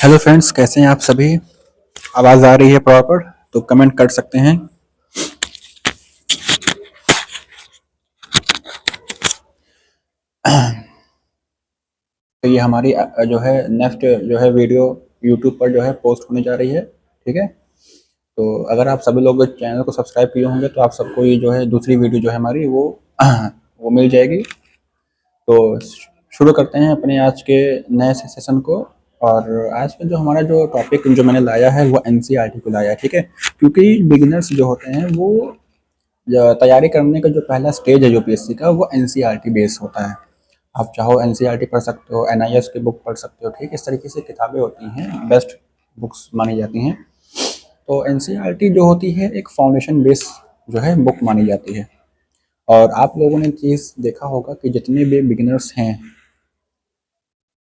Hello friends, कैसे हैं आप सभी। आवाज़ आ रही है प्रॉपर तो कमेंट कर सकते हैं। तो ये हमारी जो है नेक्स्ट जो है वीडियो यूट्यूब पर जो है पोस्ट होने जा रही है। ठीक है, तो अगर आप सभी लोग चैनल को सब्सक्राइब किए होंगे तो आप सबको ये जो है दूसरी वीडियो जो है हमारी वो मिल जाएगी। तो शुरू करते हैं अपने आज के नए सेशन को। और आज का जो हमारा जो टॉपिक जो मैंने लाया है वो एनसीईआरटी को लाया है। ठीक है, क्योंकि बिगिनर्स जो होते हैं वो तैयारी करने का जो पहला स्टेज है यूपीएससी का वो एनसीईआरटी बेस होता है। आप चाहो एनसीईआरटी पढ़ सकते हो, एनआईएस की बुक पढ़ सकते हो। ठीक, इस तरीके से किताबें होती हैं, बेस्ट बुक्स मानी जाती हैं। तो एनसीईआरटी जो होती है एक फाउंडेशन बेस जो है बुक मानी जाती है। और आप लोगों ने चीज़ देखा होगा कि जितने भी बिगिनर्स हैं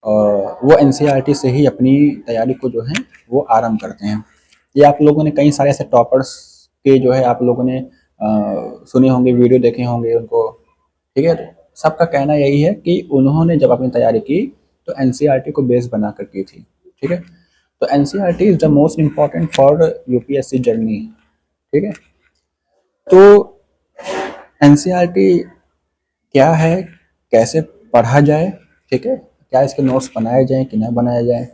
वो एनसीईआरटी से ही अपनी तैयारी को जो है वो आरंभ करते हैं। ये आप लोगों ने कई सारे ऐसे टॉपर्स के जो है आप लोगों ने सुने होंगे, वीडियो देखे होंगे उनको। ठीक है, तो सबका कहना यही है कि उन्होंने जब अपनी तैयारी की तो एनसीईआरटी को बेस बना कर की थी। ठीक है, तो NCERT is the most important for UPSC journey. ठीक है, तो एनसीईआरटी क्या है, कैसे पढ़ा जाए, ठीक है, क्या इसके नोट्स बनाए जाएं कि न बनाए जाएं,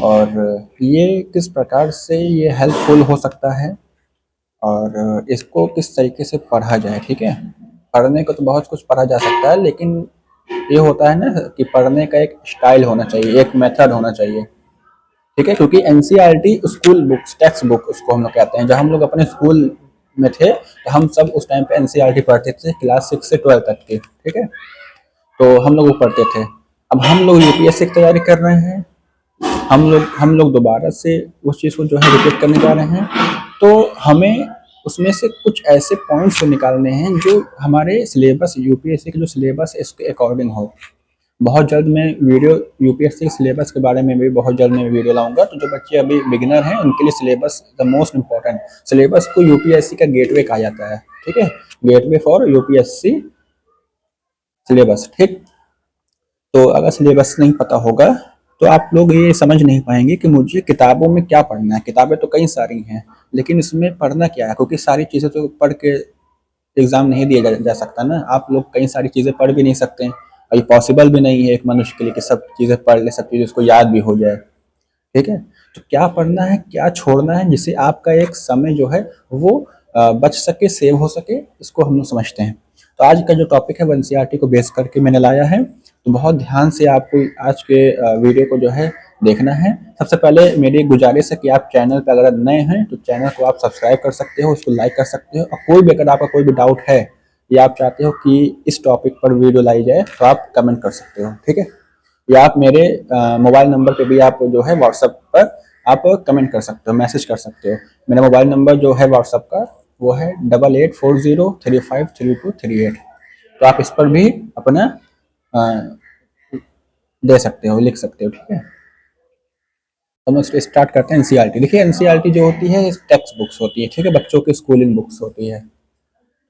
और ये किस प्रकार से ये हेल्पफुल हो सकता है, और इसको किस तरीके से पढ़ा जाए। ठीक है, पढ़ने को तो बहुत कुछ पढ़ा जा सकता है, लेकिन ये होता है ना कि पढ़ने का एक स्टाइल होना चाहिए, एक मेथड होना चाहिए। ठीक है, क्योंकि NCERT school books, text book उसको हम लोग कहते हैं। जब हम लोग अपने स्कूल में थे तो हम सब उस टाइम पे एनसीईआरटी पढ़ते थे, क्लास 6 से 12 तक की। ठीक है, तो हम लोग वो पढ़ते थे। अब हम लोग यूपीएससी की तैयारी कर रहे हैं, हम लोग दोबारा से उस चीज़ को जो है रिपीट करने जा रहे हैं। तो हमें उसमें से कुछ ऐसे पॉइंट्स निकालने हैं जो हमारे सिलेबस, यूपीएससी के जो सिलेबस है इसके अकॉर्डिंग हो। बहुत जल्द मैं वीडियो यूपीएससी सिलेबस के बारे में भी बहुत जल्द मैं वीडियो लाऊंगा। तो जो बच्चे अभी बिगिनर हैं उनके लिए syllabus the most important. Syllabus को यूपीएससी का गेटवे कहा जाता है। ठीक है, गेटवे फॉर यूपीएससी सिलेबस। ठीक, तो अगर सिलेबस नहीं पता होगा तो आप लोग ये समझ नहीं पाएंगे कि मुझे किताबों में क्या पढ़ना है। किताबें तो कई सारी हैं, लेकिन इसमें पढ़ना क्या है, क्योंकि सारी चीज़ें तो पढ़ के एग्ज़ाम नहीं दिया जा सकता ना। आप लोग कई सारी चीज़ें पढ़ भी नहीं सकते हैं, और ये पॉसिबल भी नहीं है एक मनुष्य के लिए कि सब चीज़ें पढ़ ले, सब चीज़ें उसको याद भी हो जाए। ठीक है, तो क्या पढ़ना है, क्या छोड़ना है, जिससे आपका एक समय जो है वो बच सके, सेव हो सके, इसको हम लोग समझते हैं। तो आज का जो टॉपिक है वो एनसीईआरटी को बेस करके मैंने लाया है। तो बहुत ध्यान से आपको आज के वीडियो को जो है देखना है। सबसे पहले मेरी एक गुजारिश है कि आप चैनल पर अगर नए हैं तो चैनल को आप सब्सक्राइब कर सकते हो, उसको लाइक कर सकते हो, और कोई भी अगर आपका कोई भी डाउट है या आप चाहते हो कि इस टॉपिक पर वीडियो लाई जाए तो आप कमेंट कर सकते हो। ठीक है, या आप मेरे मोबाइल नंबर पे भी आप जो है व्हाट्सएप पर आप कमेंट कर सकते हो, मैसेज कर सकते हो। मेरा मोबाइल नंबर जो है व्हाट्सएप का वो है 8840353238। तो आप इस पर भी अपना अ, दे सकते हो, लिख सकते हो। ठीक है, तो हम स्टार्ट करते हैं। एनसीईआरटी देखिए, एनसीईआरटी जो होती है टेक्स्ट बुक्स होती है। ठीक है, बच्चों की स्कूलिंग बुक्स होती है।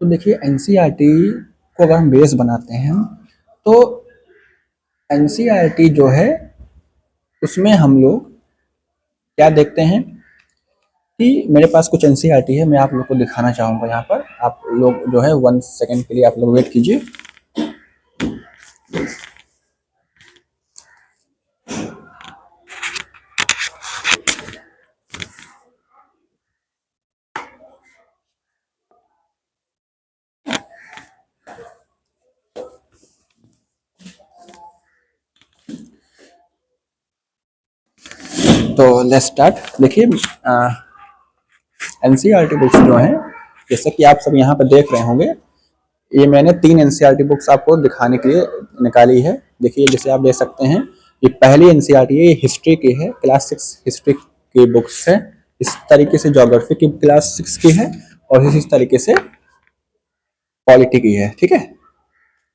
तो देखिए एनसीईआरटी को अगर हम बेस बनाते हैं तो एनसीईआरटी जो है उसमें हम लोग क्या देखते हैं कि मेरे पास कुछ एनसीईआरटी है, मैं आप लोग को दिखाना चाहूँगा। यहाँ पर आप लोग जो है 1 सेकंड के लिए आप लोग वेट कीजिए। तो लेट्स स्टार्ट। देखिए एनसीईआरटी बुक्स जो हैं, जैसे कि आप सब यहाँ पर देख रहे होंगे, ये मैंने 3 एनसीईआरटी बुक्स आपको दिखाने के लिए निकाली है। देखिए जैसे आप देख सकते हैं, ये पहली एनसीईआरटी है, ये हिस्ट्री की है, क्लास 6 हिस्ट्री की बुक्स है। इस तरीके से ज्योग्राफी की क्लास 6 की है, और इसी तरीके से पॉलिटी की है। ठीक है,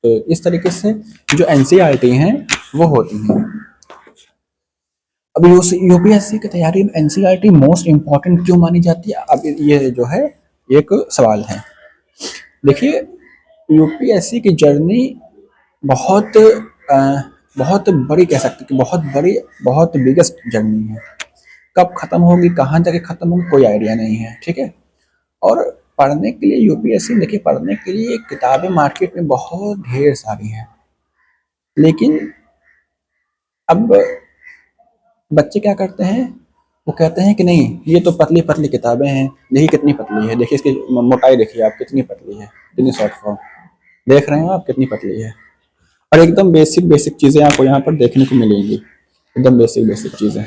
तो इस तरीके से जो एनसीईआरटी हैं वो होती हैं। अब यूपीएससी की तैयारी में एनसीईआरटी मोस्ट इम्पॉर्टेंट क्यों मानी जाती है, अब ये जो है एक सवाल है। देखिए यूपीएससी की जर्नी बहुत बहुत बड़ी कह सकते हैं कि बहुत बड़ी, बहुत बिगेस्ट जर्नी है। कब खत्म होगी, कहाँ जाके खत्म होगी, कोई आइडिया नहीं है, ठीक है। और पढ़ने के लिए यूपीएससी, देखिए पढ़ने के लिए किताबें मार्केट में बहुत ढेर सारी हैं, लेकिन अब बच्चे क्या करते हैं, वो कहते हैं कि नहीं ये तो पतली पतली किताबें हैं, देखिए कितनी पतली है, देखिए इसकी मोटाई देखिए आप कितनी पतली है, कितनी शॉर्ट फॉर्म देख रहे हो आप कितनी पतली है। और एकदम बेसिक बेसिक चीजें आपको यहाँ पर देखने को मिलेंगी, एकदम बेसिक बेसिक चीजें,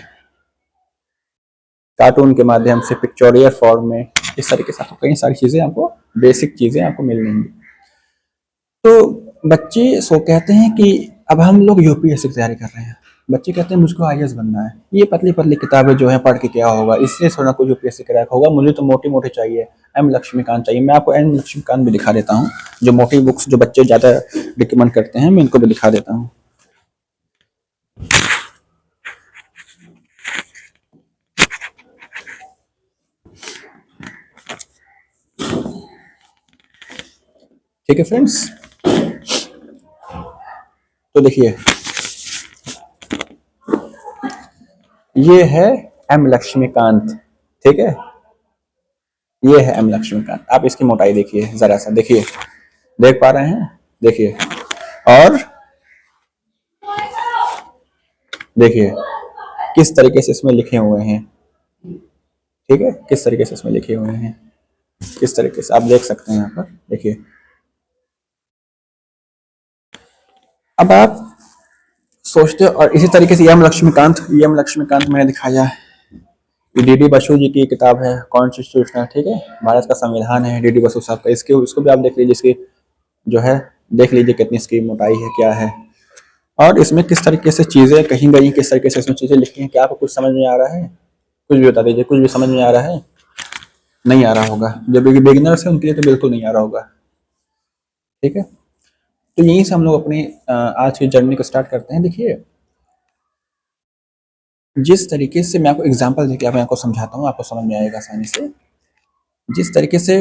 कार्टून के माध्यम से, पिक्चोरियल फॉर्म में, इस तरीके से आपको कई सारी चीजें, आपको बेसिक चीजें आपको मिल जाएंगी। तो बच्चे सो कहते हैं कि अब हम लोग यूपीएससी की तैयारी कर रहे हैं, बच्चे कहते हैं मुझको आईएएस बनना है, ये पतली पतली किताबें जो है पढ़ के क्या होगा, इससे थोड़ा कोई यूपीएससी क्रैक होगा, मुझे तो मोटी मोटी चाहिए, एम लक्ष्मीकांत चाहिए। मैं आपको एम लक्ष्मीकांत भी दिखा देता हूँ, जो मोटी बुक्स जो बच्चे ज्यादा रिकमेंड करते हैं, मैं इनको भी दिखा देता हूँ। ठीक है फ्रेंड्स, तो देखिए ये है एम लक्ष्मीकांत, ठीक है, ये है एम लक्ष्मीकांत। आप इसकी मोटाई देखिए जरा सा, देखिए देख पा रहे हैं, देखिए, और देखिए किस तरीके से इसमें लिखे हुए हैं, ठीक है, किस तरीके से इसमें लिखे हुए हैं, किस तरीके से आप देख सकते हैं यहाँ पर, देखिए। अब आप सोचते हो, और इसी तरीके से एम लक्ष्मीकांत मैंने दिखाया है, डीडी बसु जी की किताब है कॉन्स्टिट्यूशनल, ठीक है, भारत का संविधान है डीडी बसु साहब का, इसके उसको भी आप देख लीजिए, इसकी जो है देख लीजिए कितनी इसकी मोटाई है, क्या है, और इसमें किस तरीके से चीजें कहीं गई, किस तरीके से इसमें चीजें लिखी हैं, क्या आपको कुछ समझ में आ रहा है, कुछ भी बता दीजिए, कुछ भी समझ में आ रहा है, नहीं आ रहा होगा, जब बिगिनर्स है उनके लिए तो बिल्कुल नहीं आ रहा होगा, ठीक है। तो यहीं से हम लोग अपनी आज की जर्नी को स्टार्ट करते हैं। देखिए जिस तरीके से मैं आपको एग्जांपल देके मैं आपको समझाता हूँ, आपको समझ में आएगा आसानी से। जिस तरीके से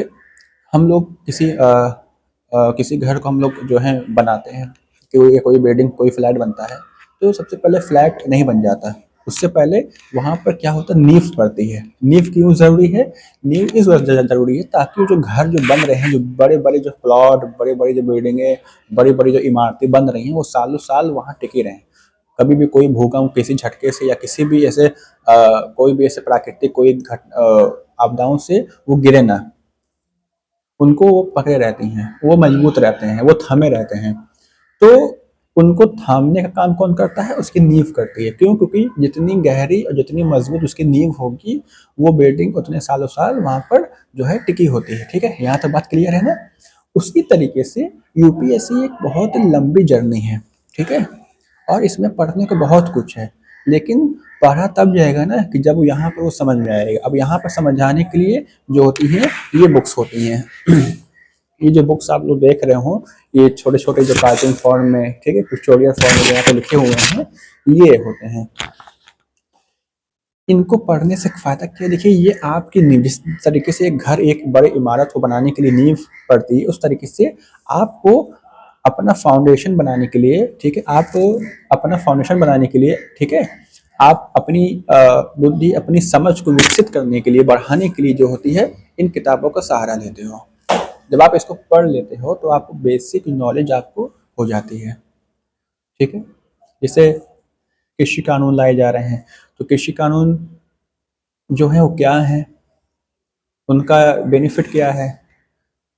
हम लोग किसी घर को हम लोग जो है बनाते हैं, कि कोई बिल्डिंग कोई फ्लैट बनता है, तो सबसे पहले फ्लैट नहीं बन जाता, उससे पहले वहाँ पर क्या होता है, नींव पड़ती है। नींव क्यों जरूरी है, नींव इस वजह जरूरी है ताकि जो घर जो बन रहे हैं, जो बड़े बड़े जो प्लॉट, बड़े बड़े जो बिल्डिंगे, बड़ी बड़ी जो इमारतें बन रही हैं, वो सालों साल वहाँ टिकी रहें, कभी भी कोई भूकंप किसी झटके से या किसी भी ऐसे कोई भी ऐसे प्राकृतिक कोई आपदाओं से वो गिरे ना, उनको वो पकड़े रहती हैं, वो मजबूत रहते हैं, वो थमे रहते हैं। तो उनको थामने का काम कौन करता है, उसकी नींव करती है। क्यों, क्योंकि जितनी गहरी और जितनी मजबूत उसकी नींव होगी, वो बिल्डिंग उतने सालों साल वहां पर जो है टिकी होती है, ठीक है, यहाँ तक बात क्लियर है ना। उसी तरीके से यूपीएससी एक बहुत लंबी जर्नी है, ठीक है, और इसमें पढ़ने को बहुत कुछ है, लेकिन पढ़ा तब जाएगा ना कि जब यहाँ पर वो समझ में आएगा। अब यहाँ पर समझाने के लिए जो होती है ये बुक्स होती हैं ये जो बुक्स आप लोग देख रहे हो, ये छोटे छोटे जो कार्टून फॉर्म में, ठीक है, पिक्चोरियल फॉर्म में यहाँ पे लिखे हुए हैं, ये होते हैं। इनको पढ़ने से फायदा क्या है, देखिए ये आपकी नींव, जिस तरीके से एक घर एक बड़े इमारत को बनाने के लिए नींव पड़ती है, उस तरीके से आपको अपना फाउंडेशन बनाने के लिए, ठीक है, आप अपना फाउंडेशन बनाने के लिए, ठीक है, आप अपनी बुद्धि, अपनी समझ को विकसित करने के लिए, बढ़ाने के लिए जो होती है, इन किताबों का सहारा लेते हो। जब आप इसको पढ़ लेते हो तो आपको बेसिक नॉलेज आपको हो जाती है, ठीक है। जैसे कृषि कानून लाए जा रहे हैं, तो कृषि कानून जो है वो क्या है, उनका बेनिफिट क्या है,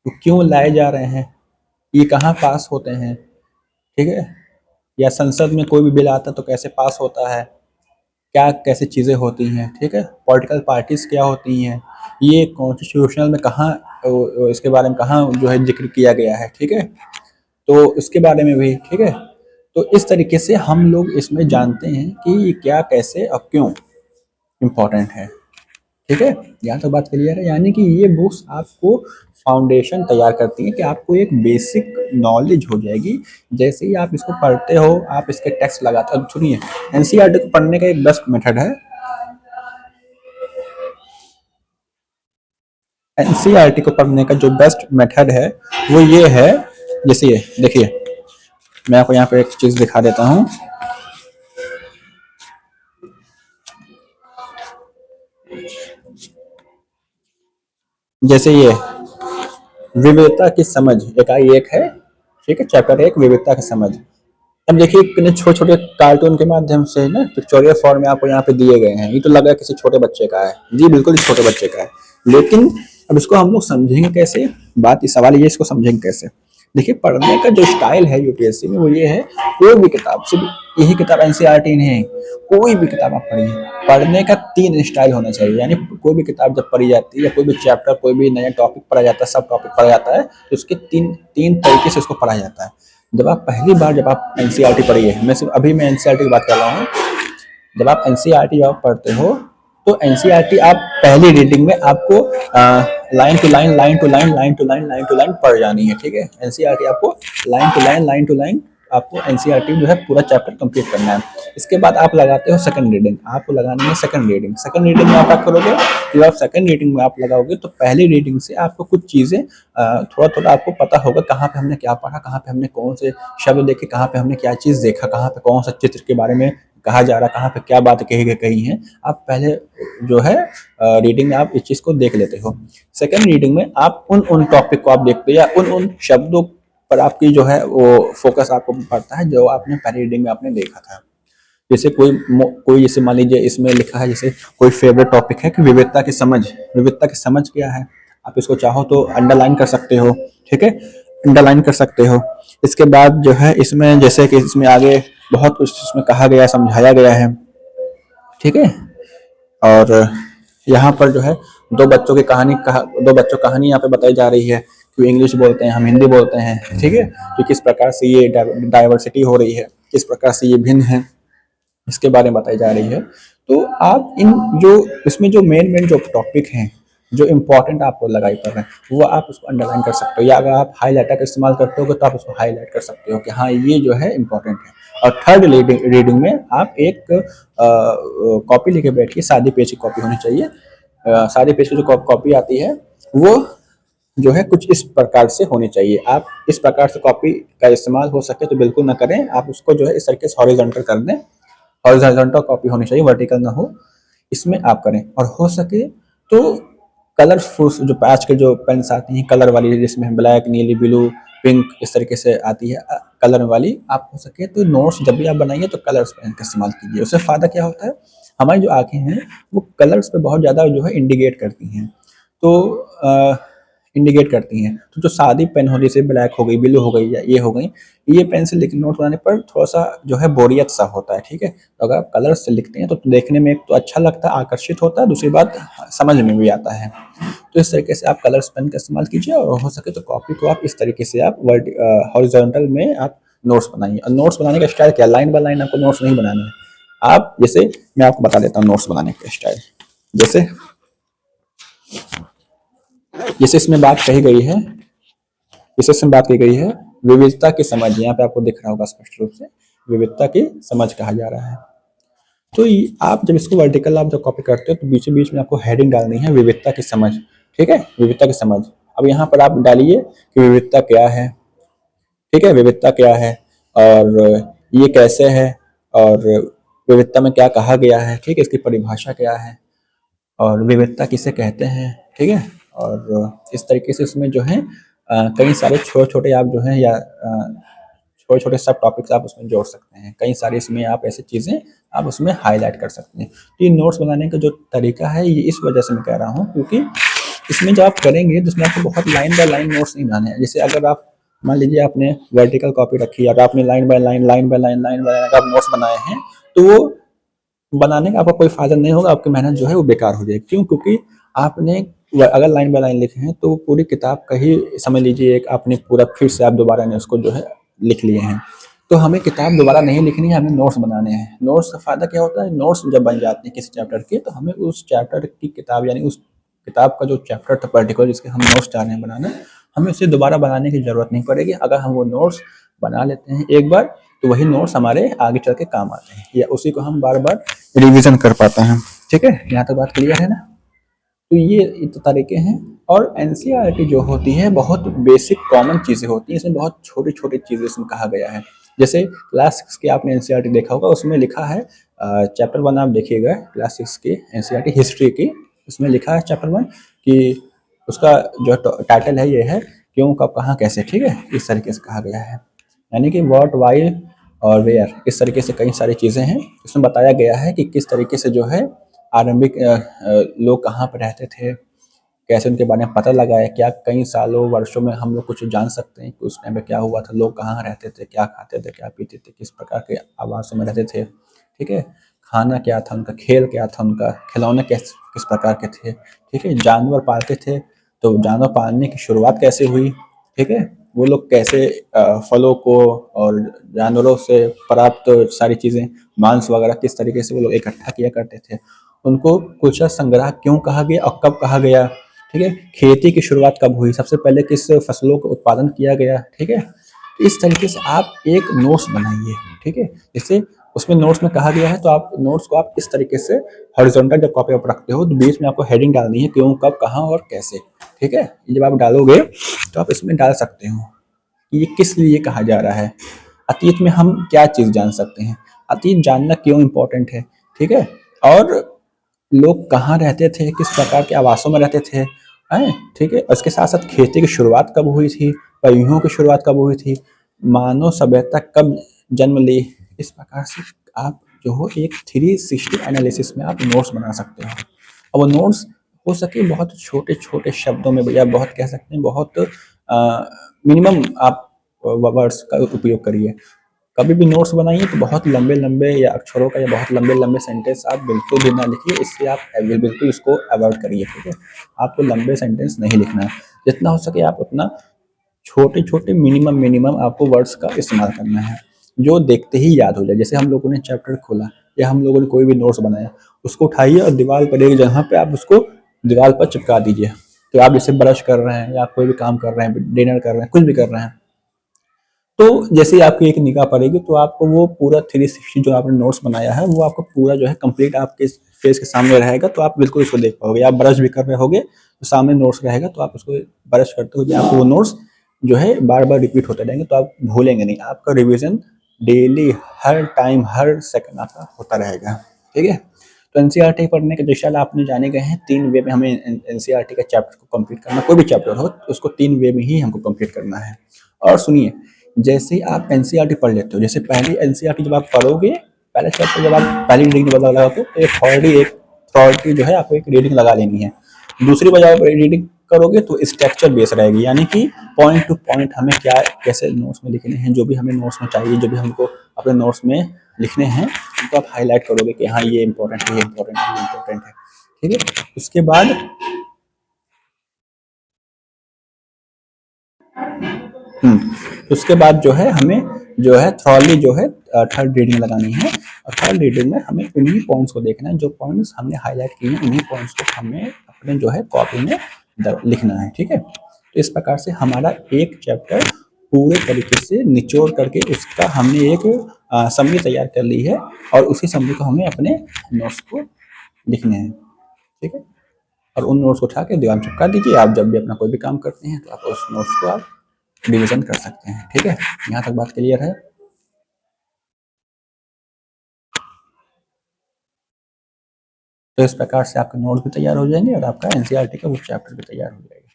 वो क्यों लाए जा रहे हैं, ये कहाँ पास होते हैं, ठीक है, या संसद में कोई भी बिल आता है तो कैसे पास होता है, क्या कैसे चीज़ें होती हैं, ठीक है, पॉलिटिकल पार्टीज क्या होती हैं, ये कॉन्स्टिट्यूशनल में कहाँ इसके बारे में कहाँ जो है जिक्र किया गया है, ठीक है, तो इसके बारे में भी, ठीक है। तो इस तरीके से हम लोग इसमें जानते हैं कि ये क्या कैसे और क्यों इम्पोर्टेंट है, ठीक है। यहाँ तक बात क्लियर है, यानी कि ये बुक्स आपको फाउंडेशन तैयार करती हैं कि आपको एक बेसिक नॉलेज हो जाएगी। जैसे ही आप इसको पढ़ते हो, आप इसके टेक्स्ट लगाते हो, सुनिए, एनसीईआरटी को पढ़ने का एक बेस्ट मेथड है, एनसीईआरटी को पढ़ने का जो बेस्ट मेथड है वो ये है, जैसे ये देखिए, मैं आपको यहाँ पे एक चीज दिखा देता हूँ। जैसे ये विविधता की समझ इकाई 1 है, ठीक है, चैप्टर 1 विविधता की समझ। अब देखिए कितने छोटे छोटे कार्टून के माध्यम से ना पिक्चोरियल फॉर्म में आपको यहाँ पे दिए गए हैं। ये तो लगा किसी छोटे बच्चे का है, जी बिल्कुल छोटे बच्चे का है, लेकिन अब इसको हम लोग समझेंगे कैसे? बात इस सवाल ये, इसको समझेंगे कैसे? देखिए पढ़ने का जो स्टाइल है यूपीएससी में वो ये है, कोई भी किताब, सिर्फ यही किताब एनसीईआरटी नहीं, कोई भी किताब आप पढ़िए, पढ़ने का 3 स्टाइल होना चाहिए। यानी कोई भी किताब जब पढ़ी जाती है या कोई भी चैप्टर, कोई भी नया टॉपिक पढ़ा जाता है, सब टॉपिक पढ़ा जाता है, तो उसके तीन तीन तरीके से उसको पढ़ा जाता है। जब आप पहली बार जब आप एनसीईआरटी पढ़िए, मैं सिर्फ अभी मैं एनसीईआरटी की बात कर रहा हूँ, जब आप एनसीईआरटी जब आप पढ़ते हो तो एनसीईआरटी आप पहली रीडिंग में आपको line to line, line to line, line to line, line to line पढ़ जानी है, ठीक है। एनसीईआरटी आपको line to line, line to line आपको एनसीईआरटी जो है पूरा चैप्टर कंप्लीट करना है। इसके बाद आप लगाते हो सेकंड रीडिंग, आपको लगानी है सेकंड रीडिंग। सेकंड रीडिंग में आप क्या करोगे, जब आप सेकंड रीडिंग में आप लगाओगे तो पहली रीडिंग से आपको कुछ चीजें थोड़ा थोड़ा आपको पता होगा, कहाँ पे हमने क्या पढ़ा, कहाँ पे हमने कौन से शब्द देखे, कहाँ पे हमने क्या चीज देखा, कहाँ पे कौन सा चित्र के बारे में कहा जा रहा, कहाँ पे क्या बात कही है। आप पहले जो है रीडिंग में आप इस चीज को देख लेते हो। सेकंड रीडिंग में आप उन उन टॉपिक को आप देखते हो या उन उन शब्दों पर आपकी जो है वो फोकस आपको पड़ता है जो आपने पहली रीडिंग में आपने देखा था। जैसे कोई जैसे मान लीजिए इसमें लिखा है, जैसे कोई फेवरेट टॉपिक है कि विविधता की समझ। विविधता की समझ क्या है, आप इसको चाहो तो अंडरलाइन कर सकते हो, ठीक है, अंडरलाइन कर सकते हो। इसके बाद जो है इसमें जैसे कि इसमें आगे बहुत कुछ इसमें कहा गया, समझाया गया है, ठीक है। और यहाँ पर जो है दो बच्चों की कहानी दो बच्चों कहानी यहाँ पे बताई जा रही है कि इंग्लिश बोलते हैं, हम हिंदी बोलते हैं, ठीक है, कि किस प्रकार से ये डाइवर्सिटी हो रही है, किस प्रकार से ये भिन्न है, इसके बारे में बताई जा रही है। तो आप इन जो इसमें जो मेन मेन जो टॉपिक हैं, जो इम्पोर्टेंट आपको लगाई पड़ रहे हैं, वो आप उसको अंडरलाइन कर सकते हो, या अगर आप हाईलाइटर का इस्तेमाल करते हो तो आप उसको हाईलाइट कर सकते हो कि हाँ ये जो है इम्पोर्टेंट है। और थर्ड रीडिंग में आप एक कॉपी लेके बैठिए, सादी पेज की कॉपी होनी चाहिए। सादी पेज की जो कॉपी आती है वो जो है कुछ इस प्रकार से होनी चाहिए। आप इस प्रकार से कॉपी का इस्तेमाल हो सके तो बिल्कुल ना करें, आप उसको जो है इस तरीके से हॉरिजॉन्टल कर दें। हॉरिजॉन्टल कॉपी होनी चाहिए, वर्टिकल ना हो, इसमें आप करें। और हो सके तो कलरफुल जो आज के जो पेन्स आती हैं कलर वाली, जिसमें ब्लैक, नीली, ब्लू, पिंक इस तरीके से आती है कलर वाली, आप हो सके तो नोट्स जब भी आप बनाइए तो कलर्स पेन का इस्तेमाल कीजिए। उससे फ़ायदा क्या होता है, हमारी जो आँखें हैं वो कलर्स पे बहुत ज़्यादा जो है इंडिकेट करती हैं, तो इंडिकेट करती हैं। तो जो सादी पेन हो, जैसे ब्लैक हो गई, ब्लू हो गई या ये हो गई, ये पेन से लिख नोट बनाने पर थोड़ा सा जो है बोरियत सा होता है, ठीक है। तो अगर आप कलर से लिखते हैं तो देखने में एक तो अच्छा लगता है, आकर्षित होता है, दूसरी बात समझ में भी आता है। तो इस तरीके से आप कलर्स पेन का इस्तेमाल कीजिए, और हो सके तो कॉपी को आप इस तरीके से आप हॉरिजॉन्टल में आप नोट्स बनाइए। और नोट्स बनाने का स्टाइल क्या, लाइन बाय लाइन आपको नोट्स नहीं बनाना है। आप जैसे मैं आपको बता देता हूँ नोट्स बनाने का स्टाइल। जैसे जैसे इसमें बात कही गई है, इस सेशन में बात की गई है विविधता की समझ, यहाँ पे आपको दिख रहा होगा स्पष्ट रूप से विविधता की समझ कहा जा रहा है। तो आप जब इसको वर्टिकल आप जब कॉपी करते हो तो बीच बीच में आपको हेडिंग डालनी है विविधता की समझ, ठीक है, विविधता की समझ। अब यहाँ पर आप डालिए कि विविधता क्या है, ठीक है, विविधता क्या है और ये कैसे है, और विविधता में क्या कहा गया है, ठीक है, इसकी परिभाषा क्या है, और विविधता किसे कहते हैं, ठीक है। और इस तरीके से उसमें जो है कई सारे छोटे छोटे आप जो है या छोटे छोटे सब टॉपिक्स आप उसमें जोड़ सकते हैं। कई सारे इसमें आप ऐसी चीज़ें आप उसमें हाईलाइट कर सकते हैं। तो ये नोट्स बनाने का जो तरीका है ये इस वजह से मैं कह रहा हूँ क्योंकि इसमें जब आप करेंगे तो इसमें आपको बहुत लाइन बाय लाइन नोट्स नहीं बनाने हैं। जैसे अगर आप मान लीजिए आपने वर्टिकल कॉपी रखी और आपने line by line, line by line, line by line आप नोट्स बनाए हैं, तो वो बनाने का आपका कोई फायदा नहीं होगा, आपकी मेहनत जो है वो बेकार हो जाएगी। क्यों? क्योंकि आपने अगर लाइन बाय लाइन लिखे हैं तो पूरी किताब का ही समझ लीजिए एक आपने पूरा फिर से आप दोबारा ने उसको जो है लिख लिए हैं। तो हमें किताब दोबारा नहीं लिखनी है, हमें नोट्स बनाने हैं। नोट्स का फायदा क्या होता है, नोट्स जब बन जाते हैं किसी चैप्टर के तो हमें उस चैप्टर की किताब यानी उस किताब का जो चैप्टर था पर्टिकुलर जिसके हम नोट्स चाह रहे हैं बनाना, हमें उसे दोबारा बनाने की जरूरत नहीं पड़ेगी। अगर हम वो नोट्स बना लेते हैं एक बार तो वही नोट्स हमारे आगे चल के काम आते हैं या उसी को हम बार बार रिवीजन कर पाते हैं। ठीक है, यहाँ तक बात क्लियर है ना। तो ये तरीके हैं। और एनसीईआरटी जो होती है बहुत बेसिक कॉमन चीज़ें होती हैं, इसमें बहुत छोटी छोटी चीज़ें इसमें कहा गया है। जैसे क्लास 6 की आपने एनसीईआरटी देखा होगा, उसमें लिखा है चैप्टर 1 आप देखिएगा क्लास 6 की एनसीईआरटी हिस्ट्री की, उसमें लिखा है चैप्टर 1 कि उसका जो टाइटल है ये है क्यों कब कहाँ कैसे, ठीक है, इस तरीके से कहा गया है। यानी कि व्हाट वाई और वेयर, इस तरीके से कई सारी चीज़ें हैं। इसमें बताया गया है कि किस तरीके से जो है आरंभिक लोग कहाँ पर रहते थे, कैसे उनके बारे में पता लगा है, क्या कई सालों वर्षों में हम लोग कुछ जान सकते हैं कि उस टाइम पे क्या हुआ था, लोग कहाँ रहते थे, क्या खाते थे, क्या पीते थे, किस प्रकार के आवासों में रहते थे, ठीक है, खाना क्या था उनका, खेल क्या था उनका, खिलौने किस प्रकार के थे, ठीक है, जानवर पालते थे तो जानवर पालने की शुरुआत कैसे हुई, ठीक है, वो लोग कैसे फलों को और जानवरों से प्राप्त सारी चीज़ें, मांस वगैरह किस तरीके से वो लोग इकट्ठा किया करते थे, उनको कुशल संग्रह क्यों कहा गया और कब कहा गया, ठीक है, खेती की शुरुआत कब हुई, सबसे पहले किस फसलों का उत्पादन किया गया, ठीक है। तो इस तरीके से आप एक नोट्स बनाइए, ठीक है, जैसे उसमें नोट्स में कहा गया है तो आप नोट्स को आप इस तरीके से हॉरिजॉन्टल जब कॉपी आप रखते हो तो बीच में आपको हेडिंग डालनी है क्यों कब कहाँ और कैसे, ठीक है, जब आप डालोगे तो आप इसमें डाल सकते हो ये किस लिए कहा जा रहा है, अतीत में हम क्या चीज़ जान सकते हैं, अतीत जानना क्यों इम्पोर्टेंट है, ठीक है, और लोग कहाँ रहते थे, किस प्रकार के आवासों में रहते थे, हैं, ठीक है, उसके साथ साथ खेती की शुरुआत कब हुई थी, परियों की शुरुआत कब हुई थी, मानव सभ्यता कब जन्म ली, इस प्रकार से आप जो हो एक 360 एनालिसिस में आप नोट्स बना सकते हो। अब वो नोट्स हो सके बहुत छोटे छोटे शब्दों में या बहुत कह सकते हैं बहुत मिनिमम आप वर्ड्स का उपयोग करिए। कभी भी नोट्स बनाइए तो बहुत लंबे लंबे या अक्षरों का या बहुत लंबे लंबे सेंटेंस आप बिल्कुल भी ना लिखिए, इससे आप बिल्कुल इसको अवॉइड करिए, ठीक है, आपको लंबे सेंटेंस नहीं लिखना है, जितना हो सके आप अपना छोटे छोटे मिनिमम मिनिमम आपको वर्ड्स का इस्तेमाल करना है जो देखते ही याद हो जाए। जैसे हम लोगों ने चैप्टर खोला या हम लोगों ने कोई भी नोट्स बनाया, उसको उठाइए और दीवार पर एक जगह पे आप उसको दीवार पर चिपका दीजिए। तो आप जैसे ब्रश कर रहे हैं या कोई भी काम कर रहे हैं, डिनर कर रहे हैं, कुछ भी कर रहे हैं, तो जैसे ही आपकी एक निगाह पड़ेगी तो आपको वो पूरा 360 जो आपने नोट्स बनाया है वो आपको पूरा जो है कंप्लीट आपके फेस के सामने रहेगा, तो आप बिल्कुल उसको देख पाओगे। आप ब्रश भी कर रहे होगे तो सामने नोट्स रहेगा, तो आप उसको ब्रश करते हुए आपको वो नोट्स जो है बार बार रिपीट होते रहेंगे, तो आप भूलेंगे नहीं। आपका रिविजन डेली हर टाइम हर सेकंड आपका होता रहेगा, ठीक है। तो एनसीईआरटी पढ़ने के जैसा आपने जाने गए हैं 3 वे में हमें एनसीईआरटी का चैप्टर को कंप्लीट करना, कोई भी चैप्टर हो उसको 3 वे में ही हमको कंप्लीट करना है। और सुनिए, जैसे ही आप एनसीईआरटी पढ़ लेते हो, जैसे पहली एनसीईआरटी जब आप पढ़ोगे, पहले चैप्टर जब आप पहली रीडिंग में लगाते हो तो एक अथॉरिटी जो है आपको एक रीडिंग लगा लेनी है। दूसरी बार जब आप रीडिंग करोगे तो स्ट्रक्चर बेस रहेगी, यानी कि पॉइंट टू पॉइंट हमें क्या कैसे नोट्स में लिखने हैं, जो भी हमें नोट्स में चाहिए, जो भी हमको अपने नोट्स में लिखने हैं उनको आप हाईलाइट करोगे कि हाँ ये इंपॉर्टेंट है, ये इंपॉर्टेंट है, ये इंपॉर्टेंट है, ठीक है। उसके बाद उसके बाद जो है हमें जो है थॉरली जो है थर्ड रीडिंग लगानी है, और थर्ड रीडिंग में हमें उन्हीं पॉइंट्स को देखना है जो पॉइंट्स हमने हाईलाइट किए हैं, उन्हीं पॉइंट्स को हमें अपने जो है कॉपी में लिखना है, ठीक है। तो इस प्रकार से हमारा एक चैप्टर पूरे तरीके से निचोड़ करके उसका हमने एक समरी तैयार कर ली है, और उसी समरी को हमें अपने नोट्स को लिखने हैं, ठीक है। और उन नोट्स को उठा के दीवार में चिपका दीजिए। आप जब भी अपना कोई भी काम करते हैं तो आप उस नोट्स को आप रिविजन कर सकते हैं, ठीक है। यहाँ तक बात क्लियर है। तो इस प्रकार से आपके नोट्स भी तैयार हो जाएंगे और आपका एनसीईआरटी का वो चैप्टर भी तैयार हो जाएगा।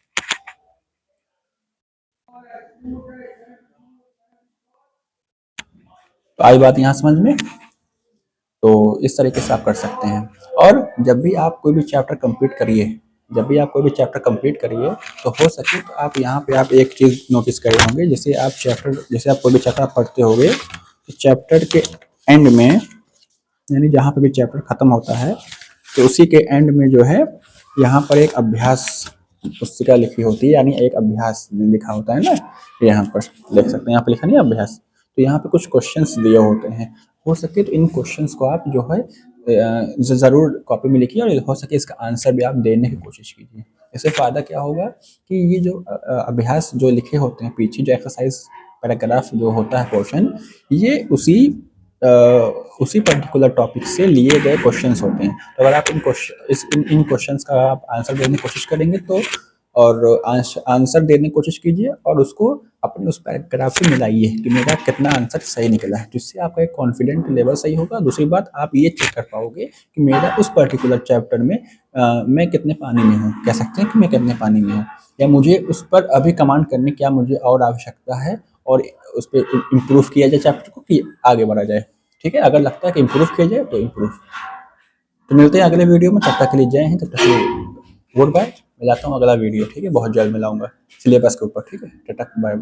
तो आई बात यहाँ समझ में। तो इस तरीके से आप कर सकते हैं। और जब भी आप कोई भी चैप्टर कंप्लीट करिए, जब भी आप कोई भी चैप्टर कंप्लीट करिए तो हो सके तो आप यहाँ पे आप एक चीज़ नोटिस करे होंगे, जैसे आप कोई भी चैप्टर पढ़ते होंगे तो चैप्टर के एंड में, यानी जहाँ पे भी चैप्टर खत्म होता है तो उसी के एंड में जो है यहाँ पर एक अभ्यास पुस्तिका लिखी होती है, यानी एक अभ्यास लिखा होता है ना, यहाँ पर देख सकते हैं, यहाँ पे लिखा नहीं है अभ्यास। तो यहाँ पे कुछ क्वेश्चंस दिए होते हैं, हो सके तो इन क्वेश्चंस को आप जो है ज़रूर कॉपी में लिखिए, और हो सके इसका आंसर भी आप देने की कोशिश कीजिए। इससे फ़ायदा क्या होगा कि ये जो अभ्यास जो लिखे होते हैं पीछे, जो एक्सरसाइज पैराग्राफ जो होता है पोर्शन, ये उसी पर्टिकुलर टॉपिक से लिए गए क्वेश्चंस होते हैं। तो अगर आप इन क्वेश्चंस का आप आंसर देने की कोशिश करेंगे तो और आंसर देने की कोशिश कीजिए और उसको अपने उस पैराग्राफ से मिलाइए कि मेरा कितना आंसर सही निकला है, जिससे आपका एक कॉन्फिडेंट लेवल सही होगा। दूसरी बात, आप ये चेक कर पाओगे कि मेरा उस पर्टिकुलर चैप्टर में मैं कितने पानी में हूँ, कह सकते हैं कि मैं कितने पानी में हूँ, या मुझे उस पर अभी कमांड करने क्या मुझे और आवश्यकता है, और उस पर इम्प्रूव किया जाए चैप्टर को कि आगे बढ़ा जाए। ठीक है, अगर लगता है कि इम्प्रूव किया जाए तो इम्प्रूव। तो मिलते हैं अगले वीडियो में, तब तक के लिए जय हिंद, तब तक के लिए गुड बाय। मिलाता हूँ अगला वीडियो, ठीक है, बहुत जल्द मिलाऊंगा सिलेबस के ऊपर। ठीक है, टाटा बाय।